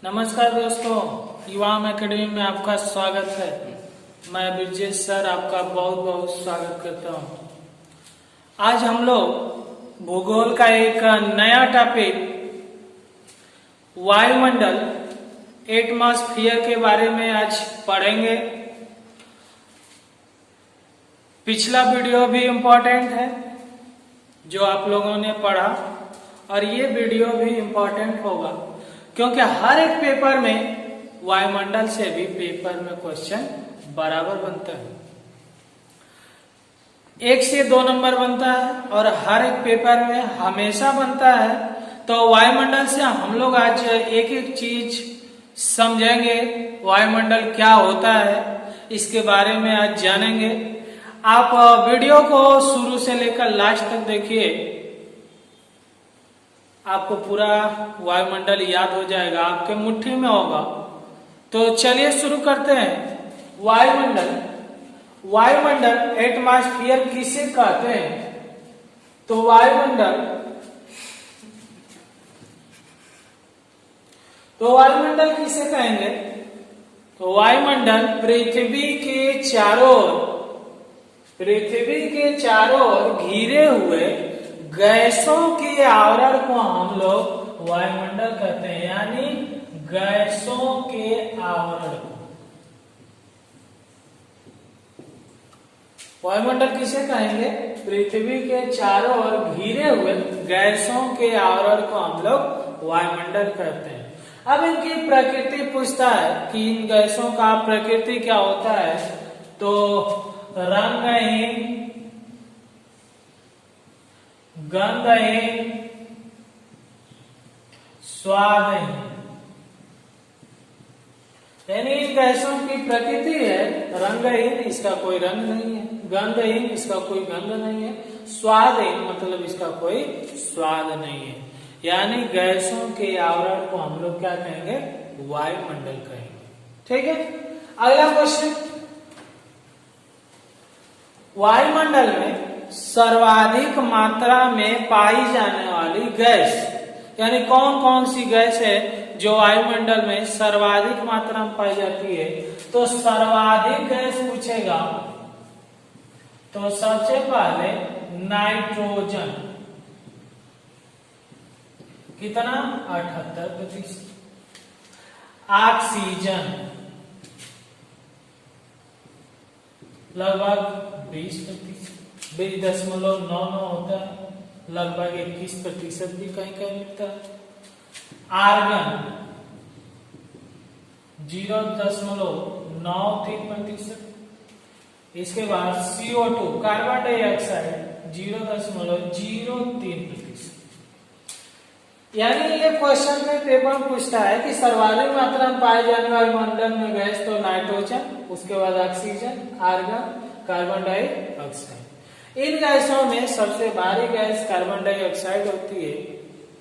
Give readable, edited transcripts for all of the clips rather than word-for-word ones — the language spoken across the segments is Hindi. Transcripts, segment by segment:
नमस्कार दोस्तों, युवाम एकेडमी में आपका स्वागत है। मैं ब्रजेश सर आपका बहुत बहुत स्वागत करता हूँ। आज हम लोग भूगोल का एक नया टॉपिक वायुमंडल एटमॉस्फेयर के बारे में आज पढ़ेंगे। पिछला वीडियो भी इम्पोर्टेंट है जो आप लोगों ने पढ़ा, और ये वीडियो भी इम्पोर्टेंट होगा क्योंकि हर एक पेपर में वायुमंडल से भी पेपर में क्वेश्चन बराबर बनता है। 1 से 2 नंबर बनता है और हर एक पेपर में हमेशा बनता है। तो वायुमंडल से हम लोग आज एक एक चीज समझेंगे। वायुमंडल क्या होता है इसके बारे में आज जानेंगे। आप वीडियो को शुरू से लेकर लास्ट तक देखिए, आपको पूरा वायुमंडल याद हो जाएगा, आपके मुट्ठी में होगा। तो चलिए शुरू करते हैं। वायुमंडल एटमॉस्फेयर किसे कहते हैं? तो वायुमंडल किसे कहेंगे? तो वायुमंडल पृथ्वी के चारों ओर घिरे हुए गैसों के आवरण को हम लोग वायुमंडल कहते हैं, यानी गैसों के आवरण को वायुमंडल किसे कहेंगे? पृथ्वी के चारों ओर घिरे हुए गैसों के आवरण को हम लोग वायुमंडल कहते हैं। अब इनकी प्रकृति पूछता है कि इन गैसों का प्रकृति क्या होता है? तो रंगहीन, गंधहीन, स्वादहीन, यानी इन गैसों की प्रकृति है रंगहीन, इसका कोई रंग नहीं है, गंधहीन, इसका कोई गंध नहीं है, स्वादहीन मतलब इसका कोई स्वाद नहीं है। यानी गैसों के आवरण को हम लोग क्या कहेंगे? वायुमंडल कहेंगे। ठीक है, अगला क्वेश्चन। वायुमंडल में सर्वाधिक मात्रा में पाई जाने वाली गैस, यानी कौन कौन सी गैस है जो वायुमंडल में सर्वाधिक मात्रा में पाई जाती है? तो सर्वाधिक गैस पूछेगा तो सबसे पहले नाइट्रोजन, कितना? 78%। ऑक्सीजन लगभग 20%, 20.99 होता है, लगभग 21% भी कहीं कहीं मिलता है। आर्गन 0.93%। इसके बाद CO2 कार्बन डाइऑक्साइड 0.03%। यानी ये क्वेश्चन में पेपर पूछता है कि सर्वाधिक मात्रा में पाए जाने वाले मंडल में गैस तो नाइट्रोजन, उसके बाद ऑक्सीजन, आर्गन, कार्बन डाइऑक्साइड। इन गैसों में सबसे भारी गैस कार्बन डाइऑक्साइड होती है,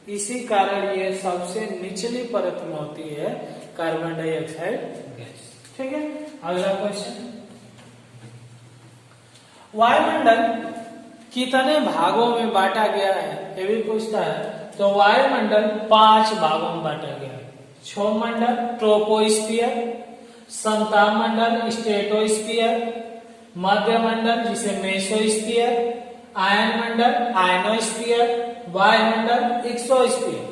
इसी कारण ये सबसे निचली परत में होती है कार्बन डाइऑक्साइड गैस। ठीक है, अगला क्वेश्चन। वायुमंडल कितने भागों में बांटा गया है ये भी पूछता है। तो वायुमंडल 5 भागों में बांटा गया है। क्षोभमंडल ट्रोपोस्फियर, समतापमंडल स्ट्रेटोस्फियर, मध्यमंडल जिसे मेसोस्फियर, आयनमंडल आयनोस्फियर, वायुमंडल एक्सोस्फियर।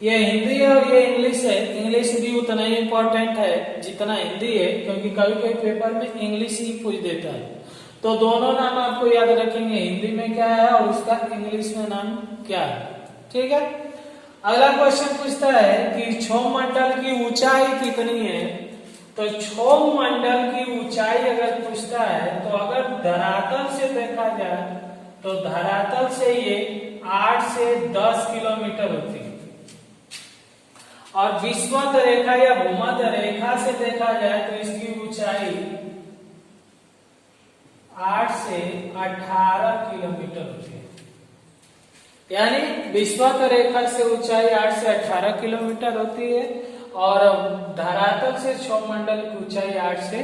ये हिंदी और ये इंग्लिश है। इंग्लिश भी उतना ही इंपॉर्टेंट है जितना हिंदी है, क्योंकि कभी कभी पेपर में इंग्लिश ही पूछ देता है। तो दोनों नाम आपको याद रखेंगे, हिंदी में क्या है और उसका इंग्लिश में नाम क्या है। ठीक है, अगला क्वेश्चन पूछता है कि क्षोभमंडल की ऊंचाई कितनी है? तो क्षोभमंडल की ऊंचाई अगर पूछता है तो अगर धरातल से देखा जाए तो धरातल से ये 8 से 10 किलोमीटर होती है, और विषुवत रेखा या भूमध्य रेखा से देखा जाए तो इसकी ऊंचाई 8 से 18 किलोमीटर होती है। यानी विषुवत रेखा से ऊंचाई 8 से 18 किलोमीटर होती है, और धरातल से क्षोभमंडल की ऊंचाई 8 से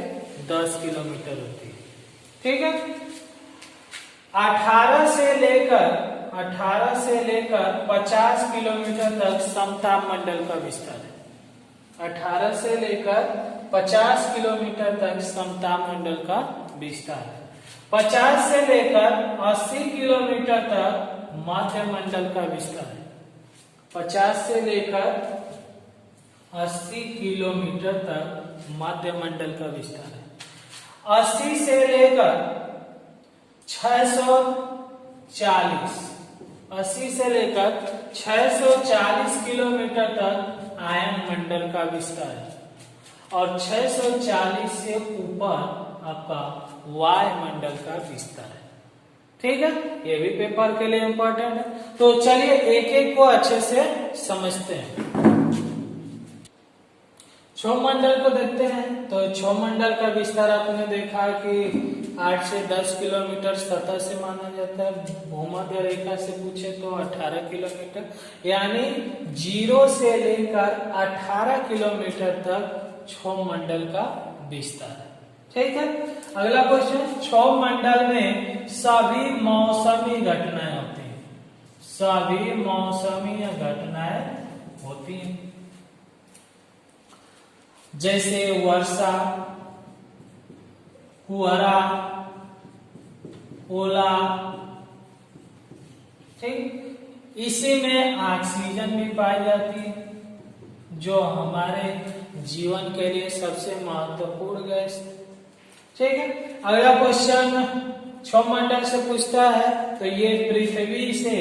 10 किलोमीटर होती है। ठीक है, 18 से लेकर 50 किलोमीटर तक समताप मंडल का विस्तार है। 18 से लेकर 50 किलोमीटर तक समताप मंडल का विस्तार है। 50 से लेकर 80 किलोमीटर तक मध्य मंडल का विस्तार है। 50 से लेकर 80 किलोमीटर तक मध्य मंडल का विस्तार है। 80 से लेकर 640 80 से लेकर 640 किलोमीटर तक आयन मंडल का विस्तार है और 640 से ऊपर आपका वायु मंडल का विस्तार है। ठीक है, ये भी पेपर के लिए इंपॉर्टेंट है। तो चलिए एक एक को अच्छे से समझते हैं। क्षोमंडल को देखते हैं। तो क्षोमंडल का विस्तार आपने देखा कि 8 से 10 किलोमीटर सतह से माना जाता है। भूमध्य रेखा से पूछे तो 18 किलोमीटर, यानी 0 से लेकर 18 किलोमीटर तक क्षोमंडल का विस्तार है। ठीक है, अगला क्वेश्चन, क्षोमंडल में सभी मौसमी घटनाएं होती हैं। सभी मौसमी घटनाएं होती हैं, जैसे वर्षा, कुहरा, ओला। ठीक, इसी में ऑक्सीजन भी पाई जाती है, जो हमारे जीवन के लिए सबसे महत्वपूर्ण गैस। ठीक है, अगला क्वेश्चन क्षोमंडल से पूछता है। तो ये पृथ्वी से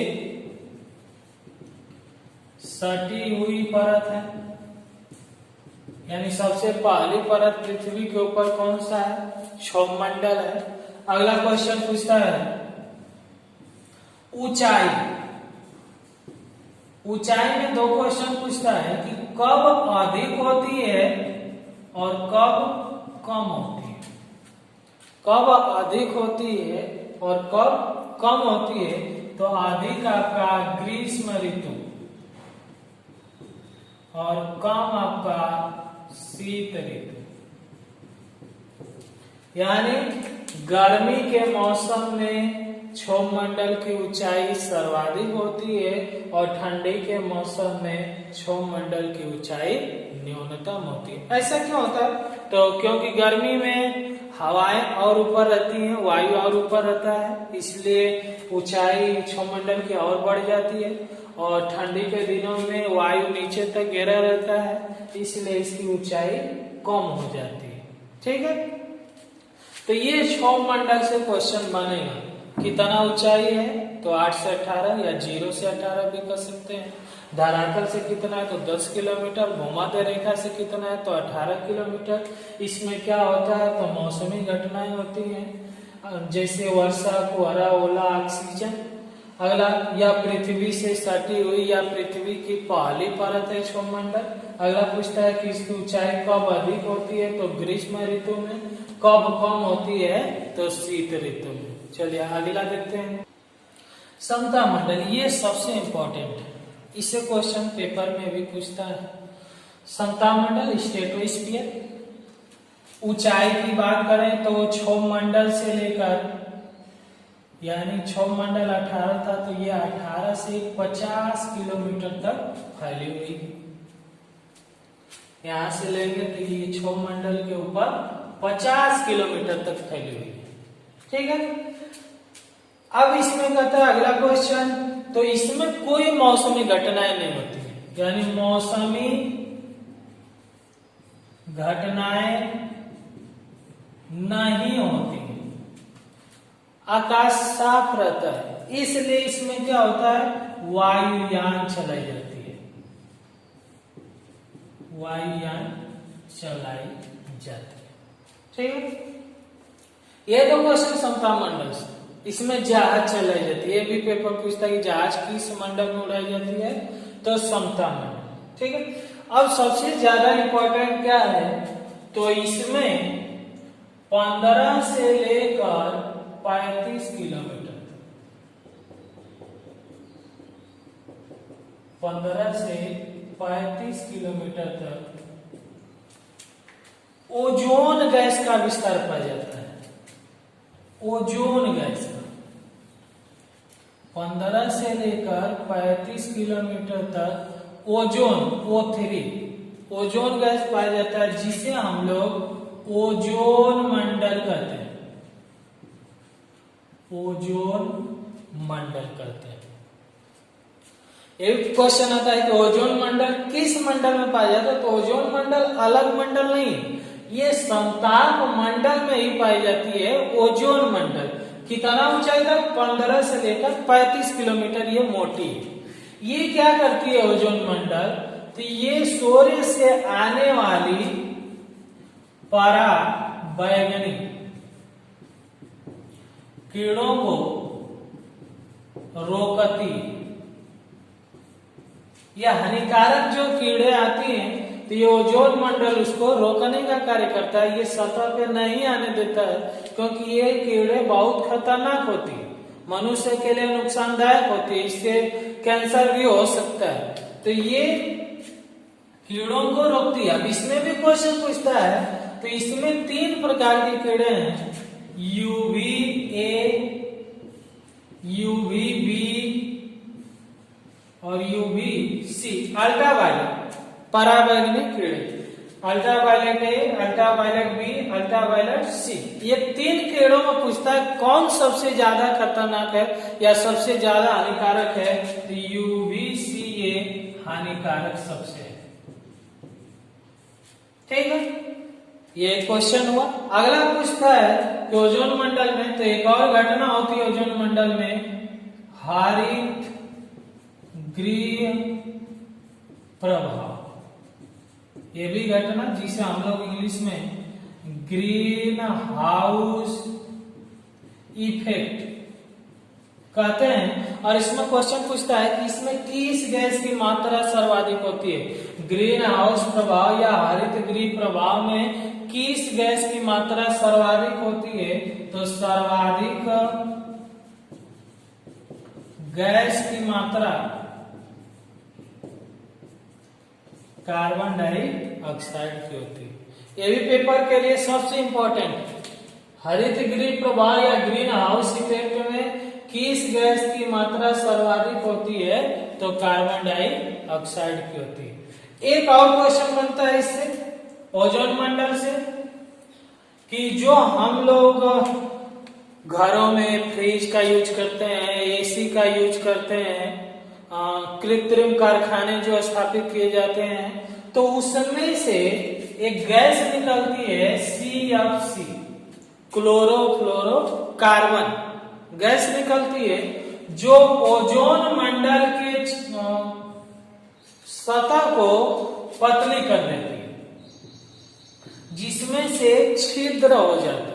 सटी हुई परत है, यानी सबसे पहली परत पृथ्वी के ऊपर कौन सा है? क्षोमंडल है। अगला क्वेश्चन पूछता है ऊंचाई। ऊंचाई में 2 क्वेश्चन पूछता है कि कब अधिक होती है और कब कम होती है। कब अधिक होती है और कब कम होती है? तो अधिक आपका ग्रीष्म ऋतु और कम आपका शीत ऋतु, यानी गर्मी के मौसम में क्षोमंडल की ऊंचाई सर्वाधिक होती है और ठंडी के मौसम में क्षोमंडल की ऊंचाई न्यूनतम होती है। ऐसा क्यों होता है? तो क्योंकि गर्मी में हवाएं और ऊपर रहती हैं, वायु और ऊपर रहता है, इसलिए ऊंचाई क्षोमंडल की और बढ़ जाती है। और ठंडी के दिनों में वायु नीचे तक गिरा रहता है, इसलिए इसकी ऊंचाई कम हो जाती है। ठीक है, तो ये क्षोमंडल से क्वेश्चन बनेगा। कितना ऊंचाई है? तो 8 से 18 या 0 से 18 भी कर सकते हैं। धरातल से कितना है? तो 10 किलोमीटर। भूमध्य रेखा से कितना है? तो 18 किलोमीटर। इसमें क्या होता है? तो मौसमी घटनाएं होती हैं, जैसे वर्षा, कुहरा, ओला, ऑक्सीजन। अगला, या पृथ्वी से सटी हुई या पृथ्वी की पहली परत है क्षोमंडल। अगला पूछता है कि इसकी ऊंचाई कब अधिक होती है? तो ग्रीष्म ऋतु में। कब कम होती है? तो शीत ऋतु में। चलिए अगला देखते हैं, समता मंडल। ये सबसे इंपॉर्टेंट है, इसे क्वेश्चन पेपर में भी पूछता है। समता मंडल, स्ट्रेटोस्फीयर। ऊंचाई की बात करें तो क्षोमंडल से लेकर, यानी क्षोमंडल 18 था, तो ये 18 से 50 किलोमीटर तक फैली हुई है। यहां से लेंगे तो ये क्षोमंडल के ऊपर 50 किलोमीटर तक फैली हुई है। ठीक है, अब इसमें कहता है अगला क्वेश्चन, तो इसमें कोई मौसमी घटनाएं नहीं होती है, यानी मौसमी घटनाएं नहीं होती है। आकाश साफ रहता है, इसलिए इसमें क्या होता है? वायुयान चलाई जाती है। वायुयान चलाई जाती है। ठीक है, ये 2 क्वेश्चन समता मंडल से। इसमें जहाज चलाई जाती है, ये भी पेपर पूछता है कि जहाज किस मंडल में उड़ाई जाती है? तो समता मंडल। ठीक है, अब सबसे ज्यादा इंपॉर्टेंट क्या है? तो इसमें 15 से लेकर 35 किलोमीटर, 15 से 35 किलोमीटर तक ओजोन गैस का विस्तार पाया जाता है। ओजोन गैस का 15 से लेकर 35 किलोमीटर तक ओजोन O3 ओजोन गैस पाया जाता है जिसे हम लोग ओजोन मंडल कहते हैं, ओजोन मंडल कहते हैं। एक क्वेश्चन आता है कि ओजोन मंडल किस मंडल में पाया जाता है, तो ओजोन मंडल अलग मंडल नहीं, ये समताप मंडल में ही पाई जाती है ओजोन मंडल। कितना ऊंचाई तक, 15 से लेकर 35 किलोमीटर ये मोटी है। ये क्या करती है ओजोन मंडल, तो ये सूर्य से आने वाली पराबैंगनी किरणों को रोकती है। या हानिकारक जो कीड़े आती हैं तो ये ओजोन मंडल उसको रोकने का कार्य करता है, ये सतह पे नहीं आने देता है, क्योंकि ये कीड़े बहुत खतरनाक होती है, मनुष्य के लिए नुकसानदायक होती है, इससे कैंसर भी हो सकता है। तो ये कीड़ों को रोकती है। अब इसमें भी क्वेश्चन पूछता है, तो इसमें 3 प्रकार के कीड़े हैं, UVA, UVB और UVC, अल्ट्रावायलेट पराबैंगनी कीड़े, ultraviolet A, ultraviolet B, ultraviolet C. ये 3 कीड़ों में पूछता है कौन सबसे ज्यादा खतरनाक है या सबसे ज्यादा हानिकारक है, तो UVC ये हानिकारक सबसे है। ठीक है, ये क्वेश्चन हुआ। अगला पूछता है कि ओजोन मंडल में, तो एक और घटना होती है ओजोन मंडल में, हरित गृह प्रभाव। ये भी घटना जिसे हम लोग इंग्लिश में ग्रीन हाउस इफेक्ट कहते हैं। और इसमें क्वेश्चन पूछता है कि इसमें किस गैस की मात्रा सर्वाधिक होती है, ग्रीन हाउस प्रभाव या हरित गृह प्रभाव में किस गैस की मात्रा सर्वाधिक होती है, तो सर्वाधिक गैस की मात्रा कार्बन डाइऑक्साइड की होती है। ये भी पेपर के लिए सबसे इंपॉर्टेंट, हरित गृह प्रभाव या ग्रीन हाउस इफेक्ट में किस गैस की मात्रा सर्वाधिक होती है, तो कार्बन डाइऑक्साइड की होती है। एक और क्वेश्चन बनता है इससे ओजोन मंडल से, कि जो हम लोग घरों में फ्रिज का यूज करते हैं, एसी का यूज करते हैं, कृत्रिम कारखाने जो स्थापित किए जाते हैं, तो उसमें से एक गैस निकलती है CFC, क्लोरोफ्लोरोकार्बन गैस निकलती है, जो ओजोन मंडल के सतह को पतली कर देती है, जिसमें से छिद्र हो जाता है।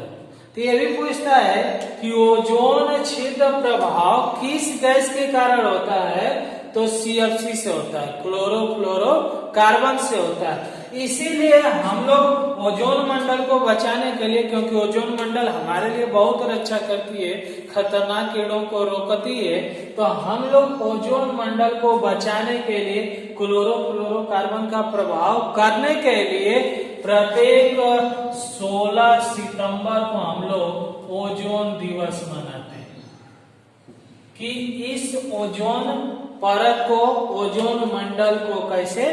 तो ये भी पूछता है कि ओजोन छिद्र प्रभाव किस गैस के कारण होता है, तो CFC से होता है, क्लोरोफ्लोरोकार्बन से होता है। इसीलिए हम लोग ओजोन मंडल को बचाने के लिए, क्योंकि ओजोन मंडल हमारे लिए बहुत रक्षा करती है, खतरनाक कीड़ों को रोकती है, तो हम लोग ओजोन मंडल को बचाने के लिए क्लोरोफ्लोरोकार्बन का प्रभाव करने के लिए प्रत्येक 16 सितंबर को हम लोग ओजोन दिवस मनाते हैं, कि इस ओजोन परत को, ओजोन मंडल को कैसे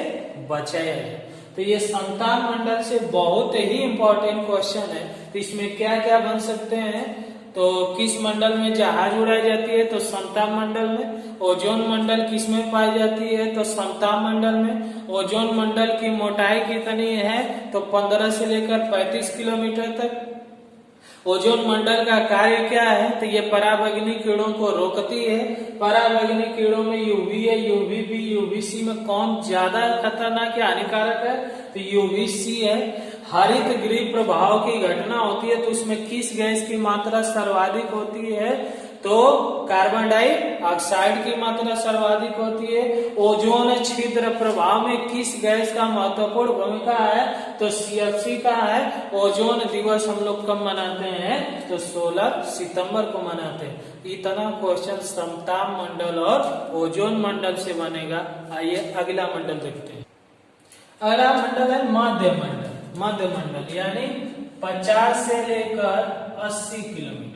बचाया जाए। तो ये समताप मंडल से बहुत ही इंपॉर्टेंट क्वेश्चन है। तो इसमें क्या क्या बन सकते हैं, तो किस मंडल में जहाज उड़ाई जाती है, तो समताप मंडल में। ओजोन मंडल किस में पाई जाती है, तो समताप मंडल में। ओजोन मंडल की मोटाई कितनी है, तो 15 से लेकर 35 किलोमीटर तक। ओजोन मंडल का कार्य क्या है, तो ये पराबैंगनी कीड़ों को रोकती है। पराबैंगनी कीड़ों में UVA, UVB, UVC में कौन ज्यादा खतरनाक या हानिकारक है, तो UVC है। हरित गृह प्रभाव की घटना होती है, तो उसमें किस गैस की मात्रा सर्वाधिक होती है, तो कार्बन डाइऑक्साइड की मात्रा सर्वाधिक होती है। ओजोन छिद्र प्रभाव में किस गैस का महत्वपूर्ण भूमिका है, तो CFC का है। ओजोन दिवस हम लोग कब मनाते हैं, तो 16 सितंबर को मनाते हैं। इतना क्वेश्चन समताप मंडल और ओजोन मंडल से बनेगा। आइए अगला मंडल देखते हैं। अगला मंडल है मध्य मंडल। मध्य मंडल यानी 50 से लेकर 80 किलोमीटर।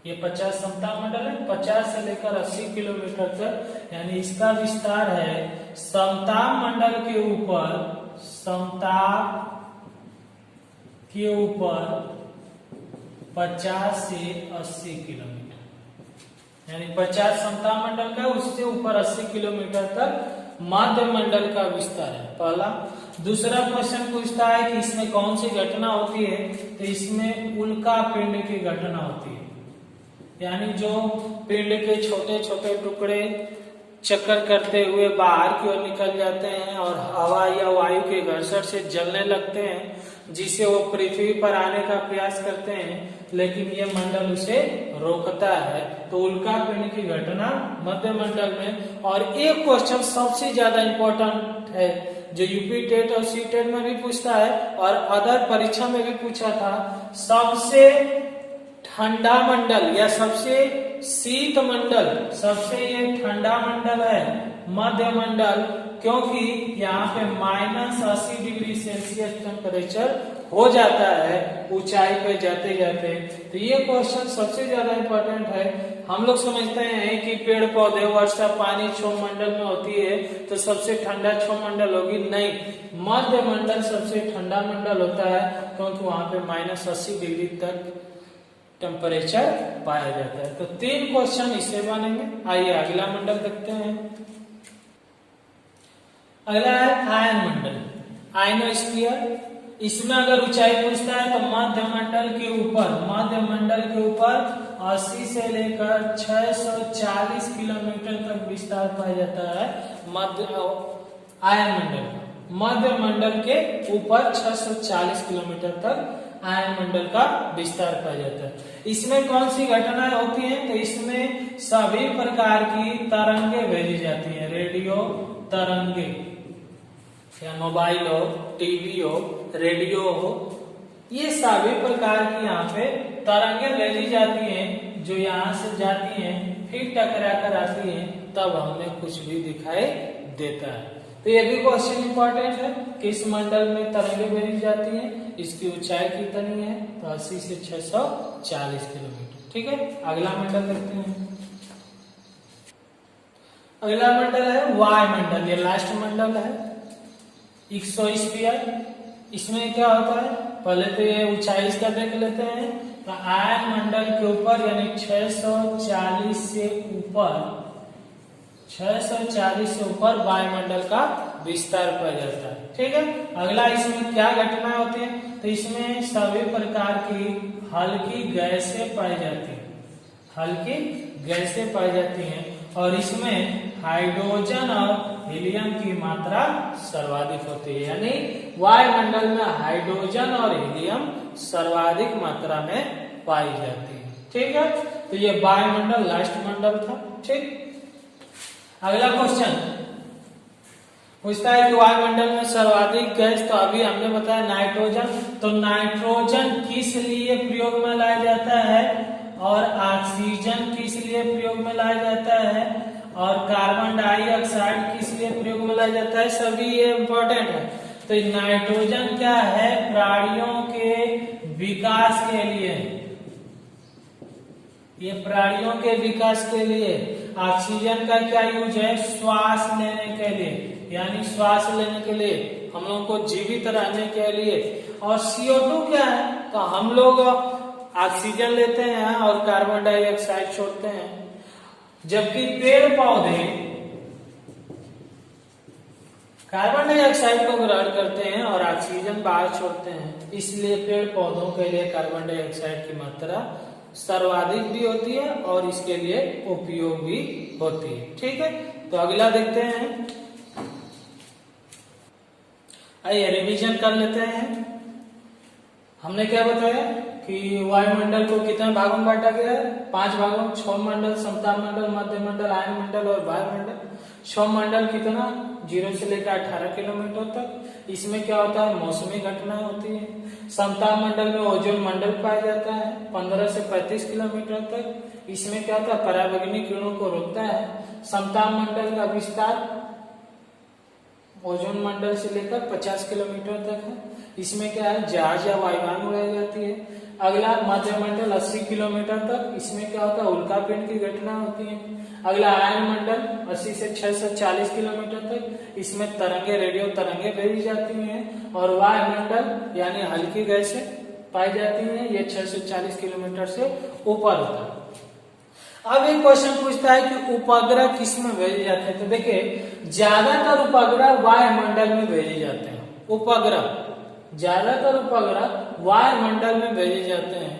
ये 50 समताप मंडल है, 50 से लेकर 80 किलोमीटर तक, यानी इसका विस्तार है समताप मंडल के ऊपर 50 से 80 किलोमीटर, यानी 50 समताप मंडल का, उससे ऊपर 80 किलोमीटर तक मध्य मंडल का विस्तार है, पहला। दूसरा क्वेश्चन पूछता है कि इसमें कौन सी घटना होती है, तो इसमें उल्का पिंड की घटना होती है, यानी जो पिंड के छोटे छोटे टुकड़े चक्कर करते हुए बाहर की ओर निकल जाते हैं और हवा या वायु के घर्षण से जलने लगते हैं, जिसे वो पृथ्वी पर आने का प्रयास करते हैं, लेकिन ये मंडल उसे रोकता है, तो उल्का पिंड की घटना मध्य मंडल में। और एक क्वेश्चन सबसे ज्यादा इंपॉर्टेंट है, जो यूपी टेट और सी टेट में भी पूछता है और अदर परीक्षा में भी पूछा था, सबसे ठंडा मंडल या सबसे शीत मंडल, सबसे ये ठंडा मंडल है मध्य मंडल, क्योंकि यहाँ पे -80 डिग्री सेल्सियस टेम्परेचर हो जाता है ऊंचाई पे जाते जाते। तो ये क्वेश्चन सबसे ज्यादा इंपॉर्टेंट है। हम लोग समझते हैं कि पेड़ पौधे, वर्षा, पानी क्षोभ मंडल में होती है, तो सबसे ठंडा क्षोभ मंडल होगी, नहीं, मध्य मंडल सबसे ठंडा मंडल होता है, क्योंकि वहां पे -80 डिग्री तक टेम्परेचर पाया जाता है। तो 3 क्वेश्चन इससे बनेंगे। आइए अगला मंडल देखते हैं। अगला है आयन मंडल, आयनोस्फीयर। इसमें अगर ऊंचाई पूछता है तो मध्य मंडल के ऊपर 80 से लेकर 640 किलोमीटर तक विस्तार पाया जाता है आयन मंडल का। मध्य मंडल के ऊपर 640 किलोमीटर तक आयन मंडल का विस्तार पाया जाता है। इसमें कौन सी घटनाएं होती हैं, तो इसमें सभी प्रकार की तरंगे भेजी जाती हैं, रेडियो तरंगे, या मोबाइल हो, टीवी हो, रेडियो हो, ये सभी प्रकार की यहाँ पे तरंगे भेजी जाती हैं, जो यहाँ से जाती हैं फिर टकरा कर आती हैं, तब हमें कुछ भी दिखाई देता है। तो ये भी क्वेश्चन इंपॉर्टेंट है, किस मंडल में तरंगे भेजी जाती हैं, इसकी ऊंचाई कितनी है, तो 80 से 640 किलोमीटर। ठीक है, अगला मंडल देखते हैं। अगला मंडल है वायुमंडल, ये लास्ट मंडल है, एक्सोस्फीयर। इसमें क्या होता है, पहले तो ये ऊंचाई इसका देख लेते हैं। तो आयन मंडल के ऊपर यानी 640 से ऊपर वायुमंडल का विस्तार पाया जाता है। ठीक है, अगला इसमें क्या घटनाएं होती है, तो इसमें सभी प्रकार की हल्की गैसें पाई जाती हैं, और इसमें हाइड्रोजन और हीलियम की मात्रा सर्वाधिक होती है, यानी वायुमंडल में हाइड्रोजन और हीलियम सर्वाधिक मात्रा में पाई जाती है। ठीक है, तो ये वायुमंडल लास्ट मंडल था। ठीक, अगला क्वेश्चन पूछता है कि वायुमंडल में सर्वाधिक गैस, तो अभी हमने बताया नाइट्रोजन, तो नाइट्रोजन किस लिए प्रयोग में लाया जाता है, और ऑक्सीजन किस लिए प्रयोग में लाया जाता है, और कार्बन डाइऑक्साइड किस लिए प्रयोग में लाया जाता है, सभी ये इंपॉर्टेंट है। तो नाइट्रोजन क्या है, प्राणियों के विकास के लिए, ये प्राणियों के विकास के लिए। ऑक्सीजन का क्या यूज है, श्वास लेने के लिए, यानी श्वास लेने के लिए, हम लोगों को जीवित रहने के लिए। और CO2 क्या है, तो हम लोग ऑक्सीजन लेते हैं और कार्बन डाइऑक्साइड छोड़ते हैं, जबकि पेड़ पौधे कार्बन डाइऑक्साइड को ग्रहण करते हैं और ऑक्सीजन बाहर छोड़ते हैं। इसलिए पेड़ पौधों के लिए कार्बन डाइऑक्साइड की मात्रा सर्वाधिक भी होती है और इसके लिए उपयोग भी होती है। ठीक है, तो अगला देखते हैं। आइए रिवीजन कर लेते हैं। हमने क्या बताया कि वायुमंडल को कितने भागों में बांटा गया है, 5 भागों, क्षोभ मंडल, समताप मंडल, मध्य मंडल, आयन मंडल और वायुमंडल। क्षोभ मंडल कितना, 0 से लेकर 18 किलोमीटर तक। इसमें क्या होता है, मौसमी घटनाएं होती है। समताप मंडल में ओजोन मंडल पाया जाता है 15 से 35 किलोमीटर तक। इसमें क्या होता है, पराबैंगनी किरणों को रोकता है। समताप मंडल का विस्तार ओजोन मंडल से लेकर 50 किलोमीटर तक है। इसमें क्या है, जहाज या वायुयान उड़ाई जाती है। अगला मध्य मंडल 80 किलोमीटर तक। इसमें क्या होता है, उल्का पिंड की घटना होती है। अगला आयन मंडल 80 से 640 किलोमीटर तक, इसमें तरंगे, रेडियो तरंगे भेजी जाती हैं। और वायुमंडल यानी हल्की गैसें पाई जाती हैं, ये 640 किलोमीटर से ऊपर होता है। अब एक क्वेश्चन पूछता है कि उपग्रह किस में भेजे जाते हैं। तो देखिए ज्यादातर उपग्रह वायुमंडल में भेजे जाते हैं। ज्यादातर उपग्रह वायुमंडल में भेजे जाते हैं।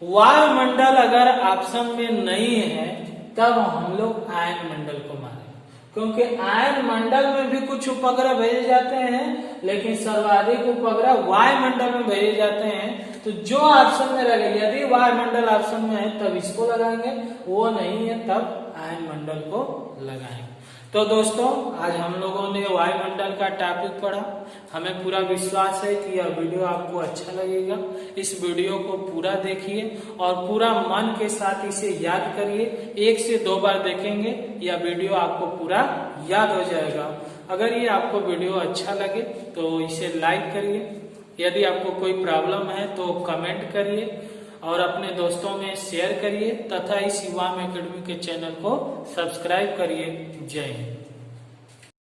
वायुमंडल अगर ऑप्शन में नहीं है तब हम लोग आयन मंडल को मानेंगे, क्योंकि आयन मंडल में भी कुछ उपग्रह भेजे जाते हैं, लेकिन सर्वाधिक उपग्रह वायुमंडल में भेजे जाते हैं। तो जो ऑप्शन में रहेगा, यदि वायुमंडल ऑप्शन में है तब इसको लगाएंगे, वो नहीं है तब आयन मंडल को लगाएंगे। तो दोस्तों आज हम लोगों ने वायुमंडल का टॉपिक पढ़ा। हमें पूरा विश्वास है कि यह वीडियो आपको अच्छा लगेगा। इस वीडियो को पूरा देखिए और पूरा मन के साथ इसे याद करिए। 1 से 2 बार देखेंगे यह वीडियो आपको पूरा याद हो जाएगा। अगर ये आपको वीडियो अच्छा लगे तो इसे लाइक करिए। यदि आपको कोई प्रॉब्लम है तो कमेंट करिए और अपने दोस्तों में शेयर करिए तथा इस युवा एकेडमी के चैनल को सब्सक्राइब करिए। जय हिंद।